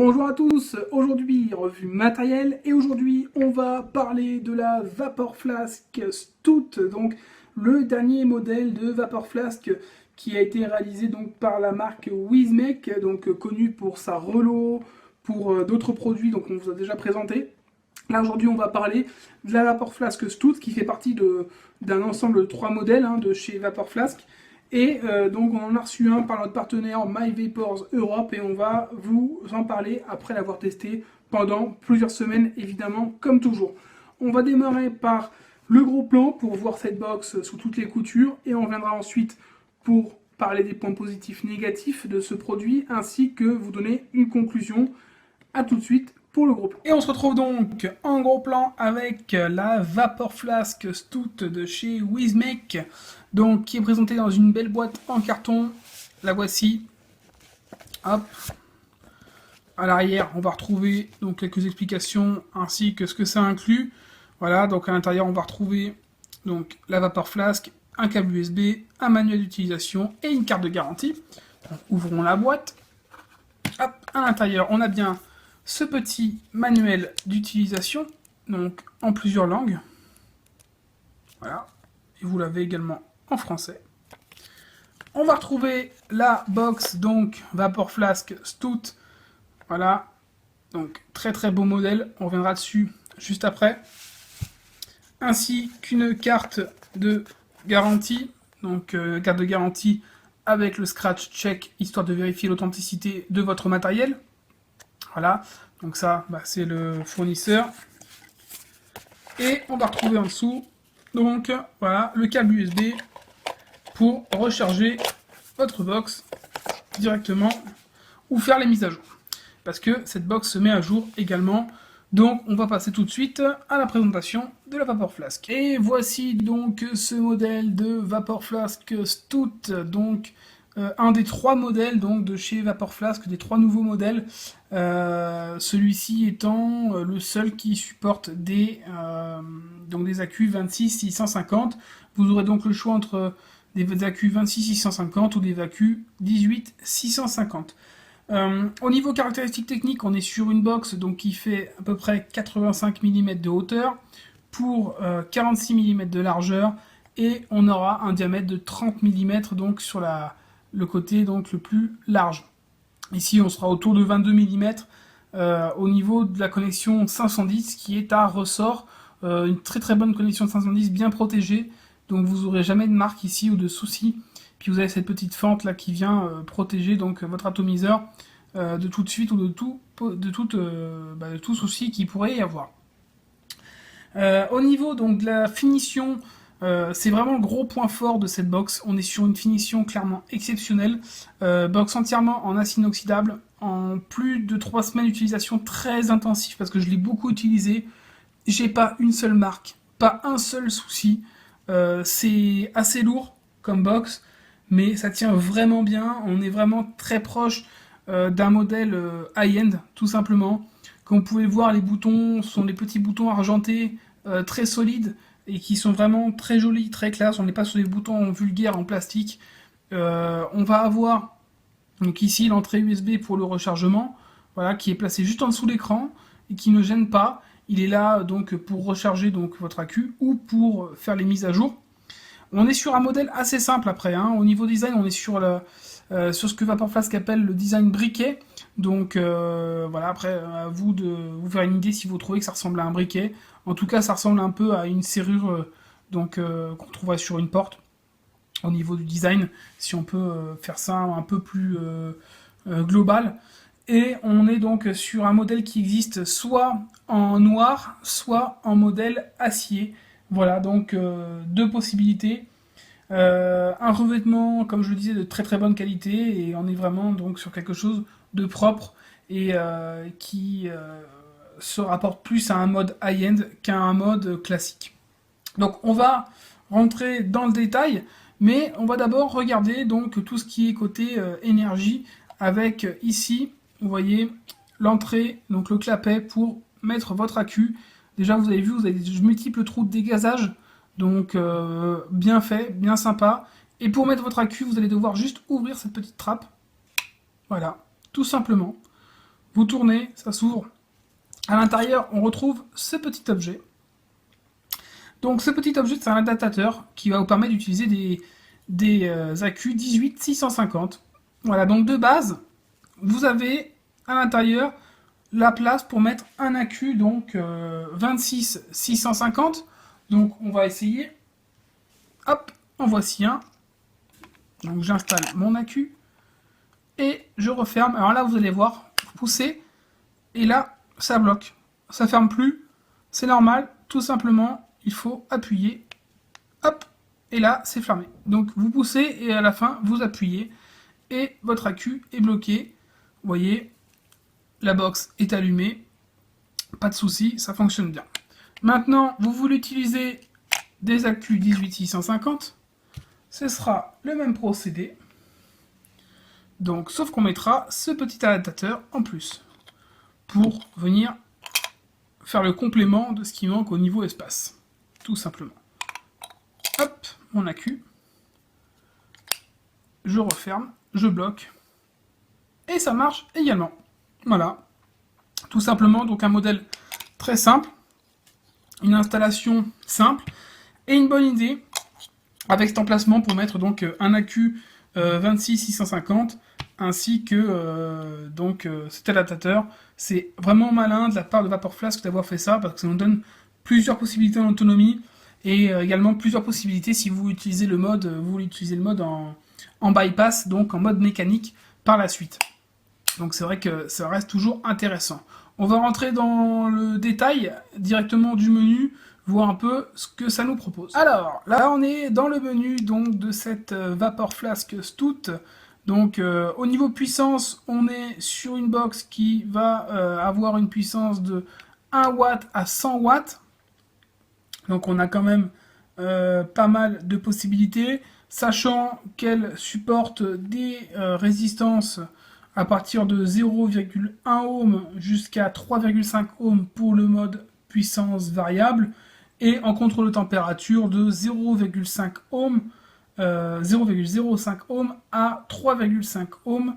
Bonjour à tous, aujourd'hui revue matérielle et aujourd'hui on va parler de la Vapor Flask Stout, donc le dernier modèle de Vapor Flask qui a été réalisé donc par la marque Wizmek, donc connue pour sa Relo, pour d'autres produits donc on vous a déjà présenté. Là aujourd'hui on va parler de la Vapor Flask Stout qui fait partie d'un ensemble de 3 modèles de chez Vapor Flask. Et donc on en a reçu un par notre partenaire My Vapors Europe et on va vous en parler après l'avoir testé pendant plusieurs semaines évidemment comme toujours. On va démarrer par le gros plan pour voir cette box sous toutes les coutures et on reviendra ensuite pour parler des points positifs négatifs de ce produit ainsi que vous donner une conclusion. A tout de suite pour le gros plan. Et on se retrouve donc en gros plan avec la Vapor Flask Stout de chez Wizmek, donc qui est présentée dans une belle boîte en carton. La voici. Hop. À l'arrière, on va retrouver donc quelques explications ainsi que ce que ça inclut. Voilà, donc à l'intérieur, on va retrouver donc la Vapor Flask, un câble USB, un manuel d'utilisation et une carte de garantie. Donc, ouvrons la boîte. Hop, à l'intérieur, on a bien ce petit manuel d'utilisation, donc en plusieurs langues. Voilà, et vous l'avez également en français. On va retrouver la box, donc Vapor Flask Stout. Voilà, donc très très beau modèle, on reviendra dessus juste après. Ainsi qu'une carte de garantie, donc carte de garantie avec le scratch check, histoire de vérifier l'authenticité de votre matériel. Voilà, donc ça, c'est le fournisseur. Et on va retrouver en dessous, donc voilà, le câble USB pour recharger votre box directement ou faire les mises à jour. Parce que cette box se met à jour également. Donc on va passer tout de suite à la présentation de la Vapor Flask. Et voici donc ce modèle de Vapor Flask Stout, donc un des 3 modèles donc, de chez Vapor Flask, des 3 nouveaux modèles, celui-ci étant le seul qui supporte donc des accus 26-650. Vous aurez donc le choix entre des accus 26-650 ou des accus 18-650. Au niveau caractéristiques techniques, on est sur une box donc, qui fait à peu près 85 mm de hauteur pour 46 mm de largeur et on aura un diamètre de 30 mm donc, sur le côté donc, le plus large. Ici, on sera autour de 22 mm au niveau de la connexion 510 qui est à ressort. Une très très bonne connexion 510 bien protégée, donc vous n'aurez jamais de marque ici ou de soucis. Puis vous avez cette petite fente là qui vient protéger donc votre atomiseur de toute fuite ou de tout souci qu'il pourrait y avoir. Au niveau donc de la finition, c'est vraiment le gros point fort de cette box. On est sur une finition clairement exceptionnelle. Box entièrement en acier inoxydable, en plus de 3 semaines d'utilisation très intensive parce que je l'ai beaucoup utilisé. J'ai pas une seule marque, pas un seul souci. C'est assez lourd comme box, mais ça tient vraiment bien. On est vraiment très proche d'un modèle high-end, tout simplement. Comme vous pouvez le voir, les boutons sont des petits boutons argentés, très solides, et qui sont vraiment très jolis, très classe. On n'est pas sur des boutons vulgaires en plastique. On va avoir donc ici l'entrée USB pour le rechargement, voilà, qui est placé juste en dessous de l'écran, et qui ne gêne pas. Il est là donc pour recharger donc, votre accu, ou pour faire les mises à jour. On est sur un modèle assez simple après. Au niveau design, on est sur ce que Vapor Flask appelle le design briquet. Donc voilà, après à vous de vous faire une idée si vous trouvez que ça ressemble à un briquet. En tout cas, ça ressemble un peu à une serrure qu'on trouverait sur une porte. Au niveau du design, si on peut faire ça un peu plus global. Et on est donc sur un modèle qui existe soit en noir, soit en modèle acier. Voilà, donc 2 possibilités. Un revêtement, comme je le disais, de très très bonne qualité, et on est vraiment donc sur quelque chose de propre et qui se rapporte plus à un mode high-end qu'à un mode classique. Donc on va rentrer dans le détail, mais on va d'abord regarder donc tout ce qui est côté énergie, avec ici, vous voyez, l'entrée, donc le clapet pour mettre votre accu. Déjà, vous avez vu, vous avez de multiples trous de dégazage, donc bien fait, bien sympa. Et pour mettre votre accu, vous allez devoir juste ouvrir cette petite trappe. Voilà, tout simplement. Vous tournez, ça s'ouvre. À l'intérieur, on retrouve ce petit objet. Donc ce petit objet, c'est un adaptateur qui va vous permettre d'utiliser des accus 18650. Voilà, donc de base, vous avez à l'intérieur la place pour mettre un accu, donc 26650. Donc on va essayer. Hop, en voici un. Donc j'installe mon accu et je referme. Alors là, vous allez voir, vous poussez et là, ça bloque. Ça ferme plus. C'est normal, tout simplement, il faut appuyer. Hop, et là, c'est fermé. Donc vous poussez et à la fin, vous appuyez et votre accu est bloqué. Vous voyez, la box est allumée. Pas de souci, ça fonctionne bien. Maintenant, vous voulez utiliser des accus 18650. Ce sera le même procédé. Donc, sauf qu'on mettra ce petit adaptateur en plus pour venir faire le complément de ce qui manque au niveau espace. Tout simplement. Hop, mon accu. Je referme, je bloque. Et ça marche également. Voilà. Tout simplement, donc un modèle très simple. Une installation simple. Et une bonne idée avec cet emplacement pour mettre donc un accu 26650 ainsi que cet adaptateur. C'est vraiment malin de la part de Vaporflask d'avoir fait ça parce que ça nous donne plusieurs possibilités en autonomie et également plusieurs possibilités si vous utilisez le mode, en bypass, donc en mode mécanique par la suite. Donc c'est vrai que ça reste toujours intéressant. On va rentrer dans le détail directement du menu, voir un peu ce que ça nous propose. Alors, là on est dans le menu donc, de cette Vaporflask Stout. Donc au niveau puissance, on est sur une box qui va avoir une puissance de 1 watt à 100 watts. Donc on a quand même pas mal de possibilités, sachant qu'elle supporte des résistances à partir de 0,1 ohm jusqu'à 3,5 ohm pour le mode puissance variable et en contrôle de température de 0,5 ohm, 0,05 ohm à 3,5 ohm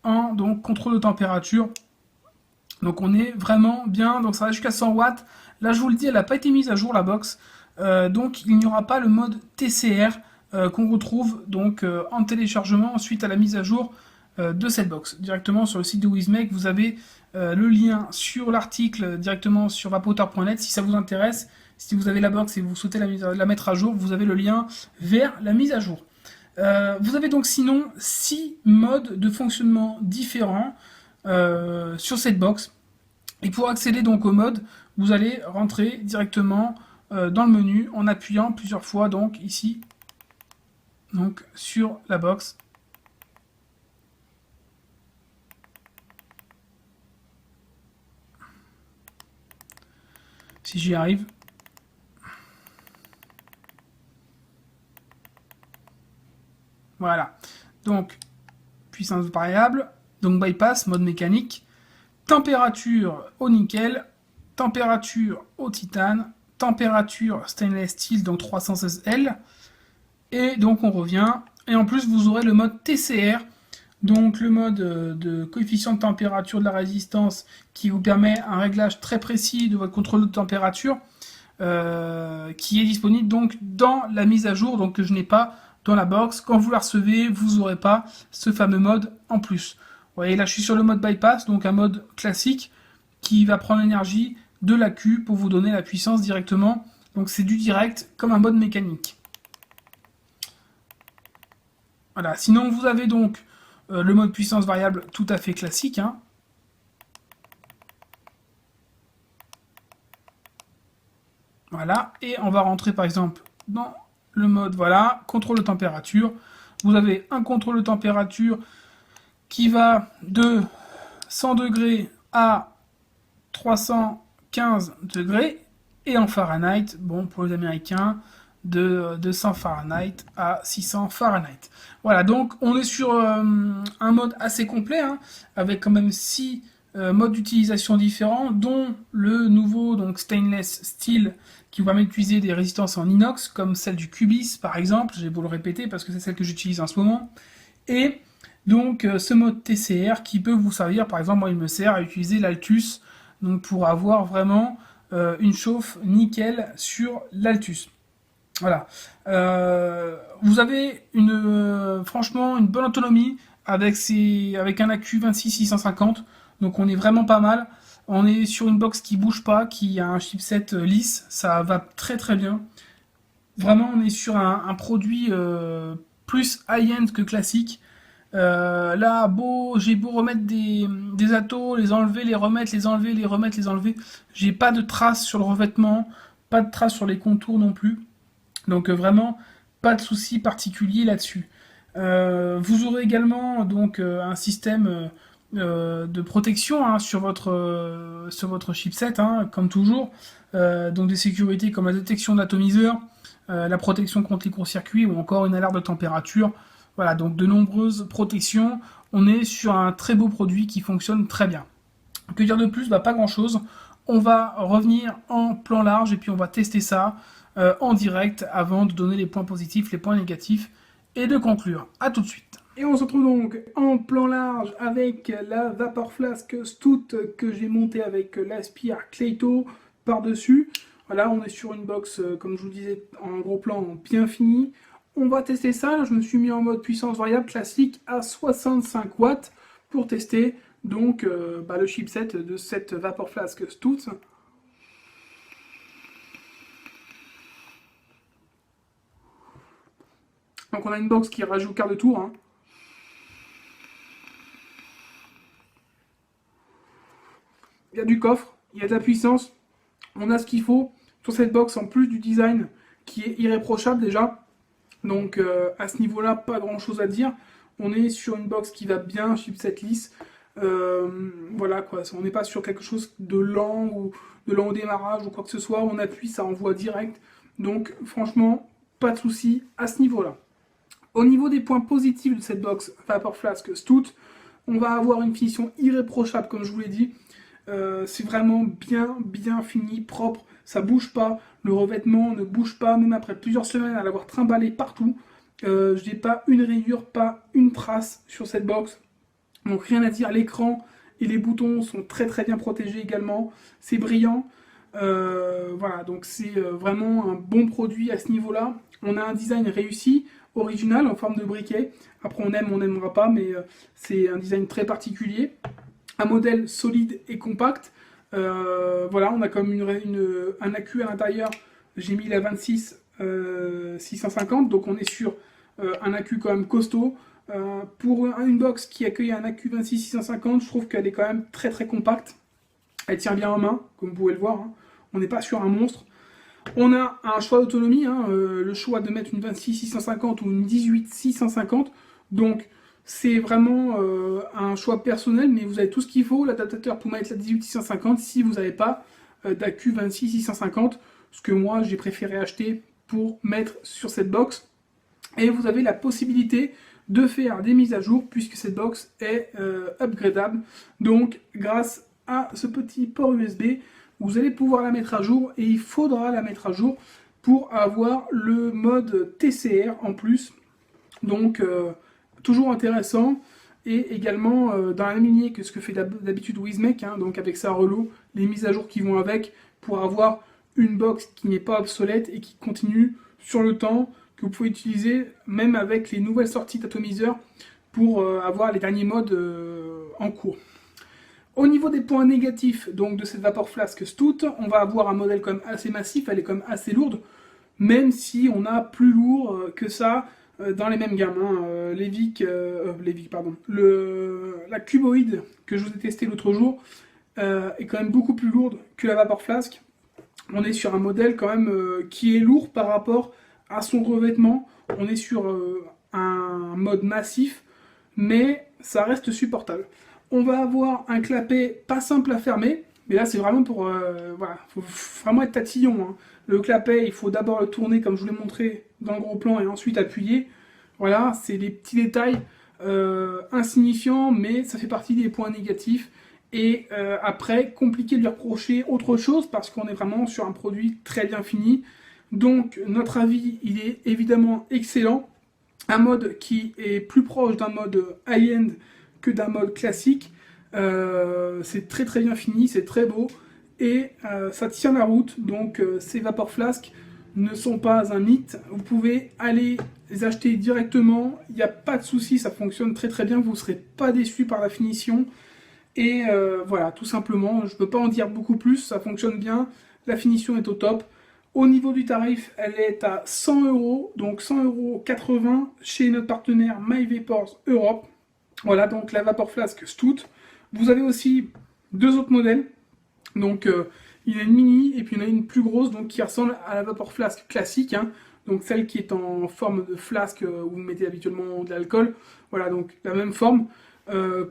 en donc, contrôle de température. Donc on est vraiment bien, donc ça va jusqu'à 100 watts. Là je vous le dis, elle n'a pas été mise à jour la box, donc il n'y aura pas le mode TCR qu'on retrouve donc en téléchargement suite à la mise à jour de cette box. Directement sur le site de Wizmec, vous avez le lien sur l'article directement sur vapoteur.net si ça vous intéresse. Si vous avez la box et vous souhaitez la mettre à jour, vous avez le lien vers la mise à jour. Vous avez donc sinon 6 modes de fonctionnement différents sur cette box. Et pour accéder donc au mode, vous allez rentrer directement dans le menu en appuyant plusieurs fois donc ici donc sur la box. Si j'y arrive. Voilà. Donc, puissance variable. Donc, bypass, mode mécanique. Température au nickel. Température au titane. Température stainless steel, donc 316 L. Et donc, on revient. Et en plus, vous aurez le mode TCR. Donc, le mode de coefficient de température de la résistance qui vous permet un réglage très précis de votre contrôle de température. Qui est disponible donc dans la mise à jour, donc que je n'ai pas dans la box. Quand vous la recevez, vous n'aurez pas ce fameux mode en plus. Vous voyez, là je suis sur le mode bypass, donc un mode classique qui va prendre l'énergie de l'accu pour vous donner la puissance directement. Donc c'est du direct comme un mode mécanique. Voilà, sinon vous avez donc le mode puissance variable tout à fait classique. Hein. Voilà, et on va rentrer par exemple dans le mode, voilà, contrôle de température. Vous avez un contrôle de température qui va de 100 degrés à 315 degrés. Et en Fahrenheit, bon, pour les Américains, de 200 Fahrenheit à 600 Fahrenheit. Voilà, donc on est sur un mode assez complet, hein, avec quand même 6 modes d'utilisation différents, dont le nouveau donc stainless steel qui vous permet d'utiliser des résistances en inox, comme celle du Cubis par exemple, je vais vous le répéter parce que c'est celle que j'utilise en ce moment, et Donc ce mode TCR qui peut vous servir, par exemple moi il me sert à utiliser l'Altus, donc pour avoir vraiment une chauffe nickel sur l'Altus. Voilà. Vous avez franchement une bonne autonomie avec un accu 26-650, donc on est vraiment pas mal. On est sur une box qui bouge pas, qui a un chipset lisse, ça va très très bien. Vraiment, on est sur un produit plus high-end que classique. Là, j'ai beau remettre des atos, les enlever, les remettre, les enlever, les remettre, les enlever. J'ai pas de traces sur le revêtement, pas de traces sur les contours non plus. Donc vraiment, pas de souci particulier là-dessus. Vous aurez également donc un système de protection hein, sur votre chipset, hein, comme toujours. Donc des sécurités comme la détection d'atomiseur, la protection contre les courts-circuits ou encore une alerte de température. Voilà, donc de nombreuses protections. On est sur un très beau produit qui fonctionne très bien. Que dire de plus? Bah, pas grand-chose. On va revenir en plan large et puis on va tester ça en direct avant de donner les points positifs, les points négatifs et de conclure. A tout de suite. Et on se retrouve donc en plan large avec la Vapor Flask Stout que j'ai montée avec l'Aspire Cleito par-dessus. Voilà, on est sur une box, comme je vous disais, en gros plan bien fini. On va tester ça. Là, je me suis mis en mode puissance variable classique à 65 watts pour tester donc le chipset de cette Vapor Flask Stout. Donc on a une box qui rajoute au quart de tour. Hein. Il y a du coffre, il y a de la puissance, on a ce qu'il faut sur cette box en plus du design qui est irréprochable déjà. Donc à ce niveau-là, pas grand-chose à dire. On est sur une box qui va bien, chipset lisse. Voilà quoi, on n'est pas sur quelque chose de lent ou de lent au démarrage ou quoi que ce soit. On appuie, ça envoie direct. Donc franchement, pas de souci à ce niveau-là. Au niveau des points positifs de cette box Vapor Flask Stout, on va avoir une finition irréprochable comme je vous l'ai dit. C'est vraiment bien fini, propre, ça bouge pas, le revêtement ne bouge pas, même après plusieurs semaines à l'avoir trimballé partout. Je n'ai pas une rayure, pas une trace sur cette box. Donc rien à dire, l'écran et les boutons sont très bien protégés également. C'est brillant. Voilà, donc c'est vraiment un bon produit à ce niveau-là. On a un design réussi, original, en forme de briquet. Après on aime, on n'aimera pas, mais c'est un design très particulier. Un modèle solide et compact. Voilà, on a comme un accu à l'intérieur. J'ai mis la 26 650, donc on est sur un accu quand même costaud. Pour une box qui accueille un accu 26 650, je trouve qu'elle est quand même très compacte. Elle tient bien en main, comme vous pouvez le voir. Hein. On n'est pas sur un monstre. On a un choix d'autonomie, hein, le choix de mettre une 26 650 ou une 18 650. Donc c'est vraiment un choix personnel, mais vous avez tout ce qu'il faut, l'adaptateur pour mettre la 18 650 si vous n'avez pas d'accu 26 650, ce que moi j'ai préféré acheter pour mettre sur cette box. Et vous avez la possibilité de faire des mises à jour puisque cette box est upgradable. Donc grâce à ce petit port USB, vous allez pouvoir la mettre à jour et il faudra la mettre à jour pour avoir le mode TCR en plus. Donc toujours intéressant et également dans la même lignée que ce que fait d'habitude Wismec, hein, donc avec sa relo, les mises à jour qui vont avec pour avoir une box qui n'est pas obsolète et qui continue sur le temps, que vous pouvez utiliser même avec les nouvelles sorties d'atomiseurs pour avoir les derniers modes en cours. Au niveau des points négatifs donc de cette Vapor Flask Stout, on va avoir un modèle quand même assez massif, elle est quand même assez lourde, même si on a plus lourd que ça dans les mêmes gammes. Hein. La cuboïde que je vous ai testé l'autre jour est quand même beaucoup plus lourde que la Vapor Flask. On est sur un modèle quand même qui est lourd par rapport à son revêtement. On est sur un mode massif, mais ça reste supportable. On va avoir un clapet pas simple à fermer, mais là c'est vraiment pour... voilà, faut vraiment être tatillon. Hein. Le clapet, il faut d'abord le tourner comme je vous l'ai montré dans le gros plan et ensuite appuyer. Voilà, c'est des petits détails insignifiants, mais ça fait partie des points négatifs. Et après, compliqué de lui reprocher autre chose parce qu'on est vraiment sur un produit très bien fini. Donc notre avis, il est évidemment excellent. un mode qui est plus proche d'un mode high-end que d'un mode classique. C'est très très bien fini, c'est très beau, et ça tient la route, donc ces Vapor Flask ne sont pas un mythe. Vous pouvez aller les acheter directement, il n'y a pas de souci, ça fonctionne très très bien, vous ne serez pas déçus par la finition. Et voilà, tout simplement, je ne peux pas en dire beaucoup plus, ça fonctionne bien, la finition est au top. Au niveau du tarif, elle est à 100 €, donc 100,80 € chez notre partenaire MyVapors Europe. Voilà, donc la Vapor Flask Stout. Vous avez aussi deux autres modèles. Donc il y en a une mini et puis il y en a une plus grosse, donc qui ressemble à la Vapor Flask classique, hein. Donc celle qui est en forme de flasque où vous mettez habituellement de l'alcool. Voilà, donc la même forme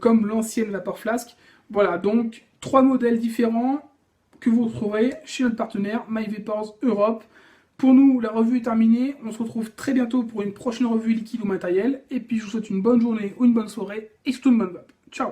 comme l'ancienne Vapor Flask. Voilà, donc trois modèles différents que vous retrouverez chez notre partenaire MyVapors Europe. Pour nous, la revue est terminée. On se retrouve très bientôt pour une prochaine revue liquide ou matériel. Et puis je vous souhaite une bonne journée ou une bonne soirée et surtout une bonne vape. Ciao!